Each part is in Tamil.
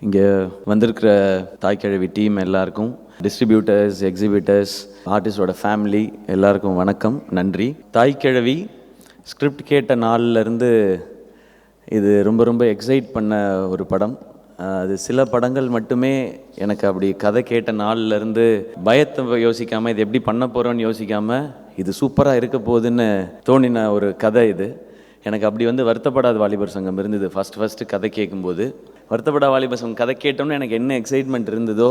இங்கே வந்திருக்கிற தாய்க்கிழவி டீம் எல்லாருக்கும், டிஸ்ட்ரிபியூட்டர்ஸ், எக்ஸிபிட்டர்ஸ், ஆர்டிஸ்டோட ஃபேமிலி எல்லாருக்கும் வணக்கம், நன்றி. தாய்க்கிழவி ஸ்கிரிப்ட் கேட்ட நாள்லேருந்து இது ரொம்ப ரொம்ப எக்ஸைட் பண்ண ஒரு படம். அது சில படங்கள் மட்டுமே எனக்கு அப்படி கதை கேட்ட நாள்லேருந்து பயத்தை யோசிக்காமல் இது எப்படி பண்ண போகிறோன்னு யோசிக்காமல் இது சூப்பராக இருக்க போகுதுன்னு தோணின ஒரு கதை இது. எனக்கு அப்படி வருத்தப்படாத வாலிபர் சங்கம் இருந்தது ஃபஸ்ட்டு கதை கேட்கும்போது. வருத்தப்படாத வாலிபர் சங்கம் கதை கேட்டோம்னு எனக்கு என்ன எக்ஸைட்மெண்ட் இருந்ததோ,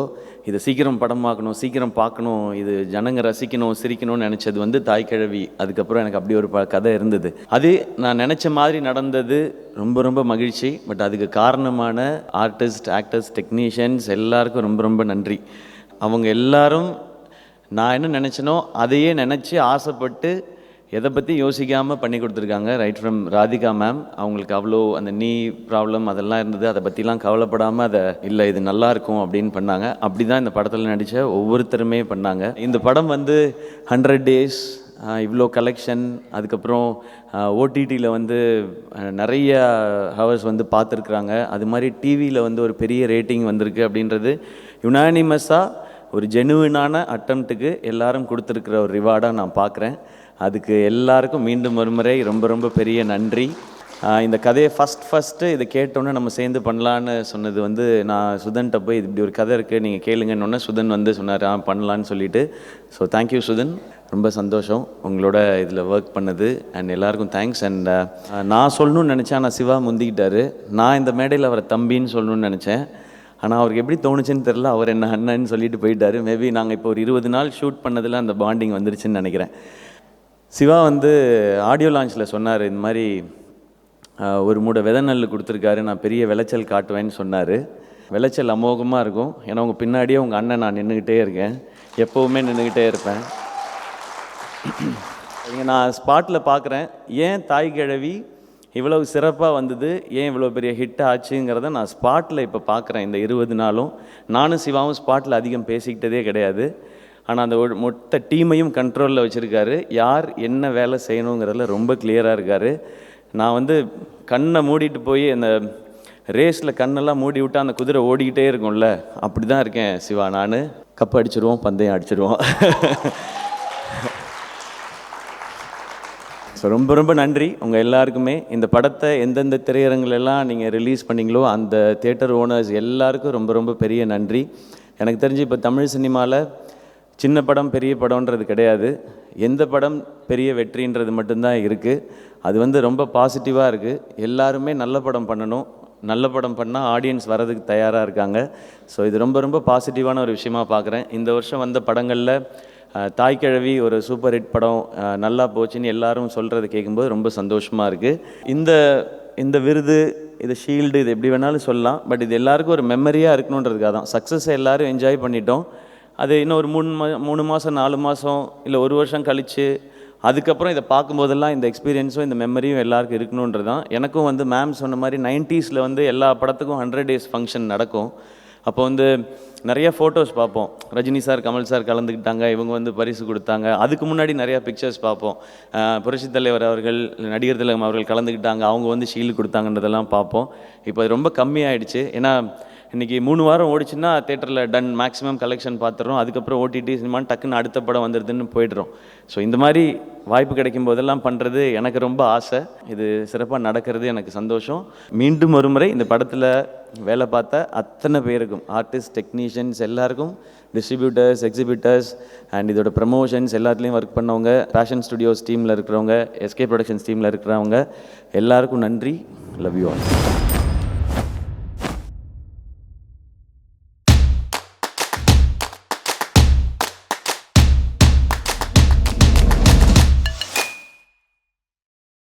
இதை சீக்கிரம் படமாக்கணும், சீக்கிரம் பார்க்கணும், இது ஜனங்க ரசிக்கணும், சிரிக்கணும்னு நினச்சது தாய்க்கிழவி. அதுக்கப்புறம் எனக்கு அப்படி ஒரு கதை இருந்தது. அது நான் நினச்ச மாதிரி நடந்தது, ரொம்ப ரொம்ப மகிழ்ச்சி. பட் அதுக்கு காரணமான ஆர்டிஸ்ட், ஆக்டர்ஸ், டெக்னீஷியன்ஸ் எல்லாருக்கும் ரொம்ப ரொம்ப நன்றி. அவங்க எல்லாரும் நான் என்ன நினச்சனோ அதையே நினச்சி ஆசைப்பட்டு எதை பற்றி யோசிக்காமல் பண்ணி கொடுத்துருக்காங்க. ரைட் ஃப்ரம் ராதிகா மேம், அவங்களுக்கு அவ்வளோ அந்த நீ ப்ராப்ளம் அதெல்லாம் இருந்தது, அதை பற்றிலாம் கவலைப்படாமல் அதை இல்லை இது நல்லாயிருக்கும் அப்படின்னு பண்ணாங்க. அப்படி தான் இந்த படத்தில் நடித்த ஒவ்வொருத்தருமே பண்ணாங்க. இந்த படம் 100 days, இவ்வளோ கலெக்ஷன், அதுக்கப்புறம் ஓடிடியில் நிறைய ஹவர்ஸ் பார்த்துருக்குறாங்க. அது மாதிரி டிவியில் ஒரு பெரிய ரேட்டிங் வந்திருக்கு அப்படின்றது யுனானிமஸாக ஒரு ஜெனுவினான அட்டம்ப்ட்டுக்கு எல்லாரும் கொடுத்துருக்குற ஒரு ரிவார்டாக நான் பார்க்குறேன். அதுக்கு எல்லாருக்கும் மீண்டும் ஒரு முறை ரொம்ப ரொம்ப பெரிய நன்றி. இந்த கதையை ஃபஸ்ட்டு இதை கேட்டோன்னே நம்ம சேர்ந்து பண்ணலான்னு சொன்னது நான் சுதன்கிட்ட போய் இது இப்படி ஒரு கதை இருக்குது நீங்கள் கேளுங்கன்னொன்னே சுதன் சொன்னார் பண்ணலான்னு சொல்லிட்டு. ஸோ தேங்க்யூ சுதன், ரொம்ப சந்தோஷம் உங்களோட இதில் ஒர்க் பண்ணது. அண்ட் எல்லாருக்கும் தேங்க்ஸ். அண்ட் நான் சொல்லணும்னு நினச்சேன், ஆனால் சிவா முந்திக்கிட்டாரு. நான் இந்த மேடையில் அவரை தம்பின்னு சொல்லணும்னு நினச்சேன், ஆனால் அவருக்கு எப்படி தோணுச்சுன்னு தெரில, அவர் என்ன அண்ணன்னு சொல்லிட்டு போயிட்டார். மேபி நாங்கள் இப்போ ஒரு 20 நாள் ஷூட் பண்ணதில் அந்த பாண்டிங் வந்துருச்சுன்னு நினைக்கிறேன். சிவா ஆடியோ லான்ச்சில் சொன்னார், இந்த மாதிரி ஒரு மூடை விதை நெல் கொடுத்துருக்காரு, நான் பெரிய விளைச்சல் காட்டுவேன்னு சொன்னார். விளைச்சல் அமோகமாக இருக்கும். ஏன்னா உங்கள் பின்னாடியே உங்கள் அண்ணன் நான் நின்றுக்கிட்டே இருக்கேன், எப்போவுமே நின்றுக்கிட்டே இருப்பேன். இங்கே நான் ஸ்பாட்டில் பார்க்குறேன், ஏன் தாய்க்கிழவி இவ்வளவு சிறப்பாக வந்தது, ஏன் இவ்வளோ பெரிய ஹிட் ஆச்சுங்கிறத நான் ஸ்பாட்டில் இப்போ பார்க்குறேன். இந்த 20 நாளும் நானும் சிவாவும் ஸ்பாட்டில் அதிகம் பேசிக்கிட்டதே கிடையாது. ஆனால் அந்த மொத்த டீமையும் கண்ட்ரோலில் வச்சுருக்காரு. யார் என்ன வேலை செய்யணுங்கிறதுல ரொம்ப கிளியராக இருக்கார். நான் கண்ணை மூடிட்டு போய் அந்த ரேஸில் கண்ணெல்லாம் மூடி விட்டால் அந்த குதிரை ஓடிக்கிட்டே இருக்கும்ல, அப்படி தான் இருக்கேன் சிவா. நான் கப்பு அடிச்சிருவோம், பந்தயம் அடிச்சிருவோம். ஸோ ரொம்ப ரொம்ப நன்றி உங்கள் எல்லாருக்குமே. இந்த படத்தை எந்தெந்த திரையரங்குலெல்லாம் நீங்கள் ரிலீஸ் பண்ணிங்களோ அந்த தியேட்டர் ஓனர்ஸ் எல்லாருக்கும் ரொம்ப ரொம்ப பெரிய நன்றி. எனக்கு தெரிஞ்சு இப்போ தமிழ் சினிமாவில் சின்ன படம் பெரிய படம்ன்றது கிடையாது, எந்த படம் பெரிய வெற்றின்றது மட்டும்தான் இருக்குது. அது ரொம்ப பாசிட்டிவாக இருக்குது. எல்லாருமே நல்ல படம் பண்ணணும், நல்ல படம் பண்ணால் ஆடியன்ஸ் வரதுக்கு தயாராக இருக்காங்க. ஸோ இது ரொம்ப ரொம்ப பாசிட்டிவான ஒரு விஷயமாக பார்க்குறேன். இந்த வருஷம் வந்த படங்களில் தாய்க்கிழவி ஒரு சூப்பர் ஹிட் படம், நல்லா போச்சுன்னு எல்லாரும் சொல்கிறத கேட்கும்போது ரொம்ப சந்தோஷமாக இருக்குது. இந்த விருது, இது ஷீல்டு, இது எப்படி வேணாலும் சொல்லலாம். பட் இது எல்லாருக்கும் ஒரு மெமரியாக இருக்கணுன்றதுக்காக தான். சக்ஸஸை எல்லோரும் என்ஜாய் பண்ணிட்டோம். அது இன்னும் ஒரு 3 மாதம் 4 மாதம் இல்லை 1 வருஷம் கழித்து அதுக்கப்புறம் இதை பார்க்கும்போதெல்லாம் இந்த எக்ஸ்பீரியன்ஸும் இந்த மெமரியும் எல்லாருக்கும் இருக்கணுன்றது தான். எனக்கும் மேம் சொன்ன மாதிரி 90s எல்லா படத்துக்கும் 100 days ஃபங்க்ஷன் நடக்கும். அப்போ நிறைய ஃபோட்டோஸ் பார்ப்போம். ரஜினி சார், கமல் சார் கலந்துக்கிட்டாங்க, இவங்க பரிசு கொடுத்தாங்க. அதுக்கு முன்னாடி நிறையா பிக்சர்ஸ் பார்ப்போம். புரட்சித் தலைவர் அவர்கள், நடிகர் திலகம் அவர்கள் கலந்துக்கிட்டாங்க, அவங்க ஷீல்டு கொடுத்தாங்கன்றதெல்லாம் பார்ப்போம். இப்போ அது ரொம்ப கம்மியாயிடுச்சு. ஏன்னா இன்றைக்கி 3 வாரம் ஓடிச்சுன்னா தேட்டரில் டன், மேக்ஸிமம் கலெக்ஷன் பார்த்துறோம். அதுக்கப்புறம் ஓடிடி சினிமான்னு டக்குன்னு அடுத்த படம் வந்துடுதுன்னு போய்ட்றோம். ஸோ இந்த மாதிரி வாய்ப்பு கிடைக்கும் போதெல்லாம் பண்ணுறது எனக்கு ரொம்ப ஆசை. இது சிறப்பாக நடக்கிறது எனக்கு சந்தோஷம். மீண்டும் ஒரு முறை இந்த படத்தில் வேலை பார்த்த அத்தனை பேருக்கும், ஆர்டிஸ்ட், டெக்னீஷியன்ஸ் எல்லாருக்கும், டிஸ்ட்ரிபியூட்டர்ஸ், எக்ஸிபிட்டர்ஸ் அண்ட் இதோட ப்ரமோஷன்ஸ் எல்லாத்துலேயும் ஒர்க் பண்ணவங்க, பேஷன் ஸ்டுடியோஸ் டீமில் இருக்கிறவங்க, எஸ்கே ப்ரொடக்ஷன்ஸ் டீமில் இருக்கிறவங்க எல்லாருக்கும் நன்றி. Love you all.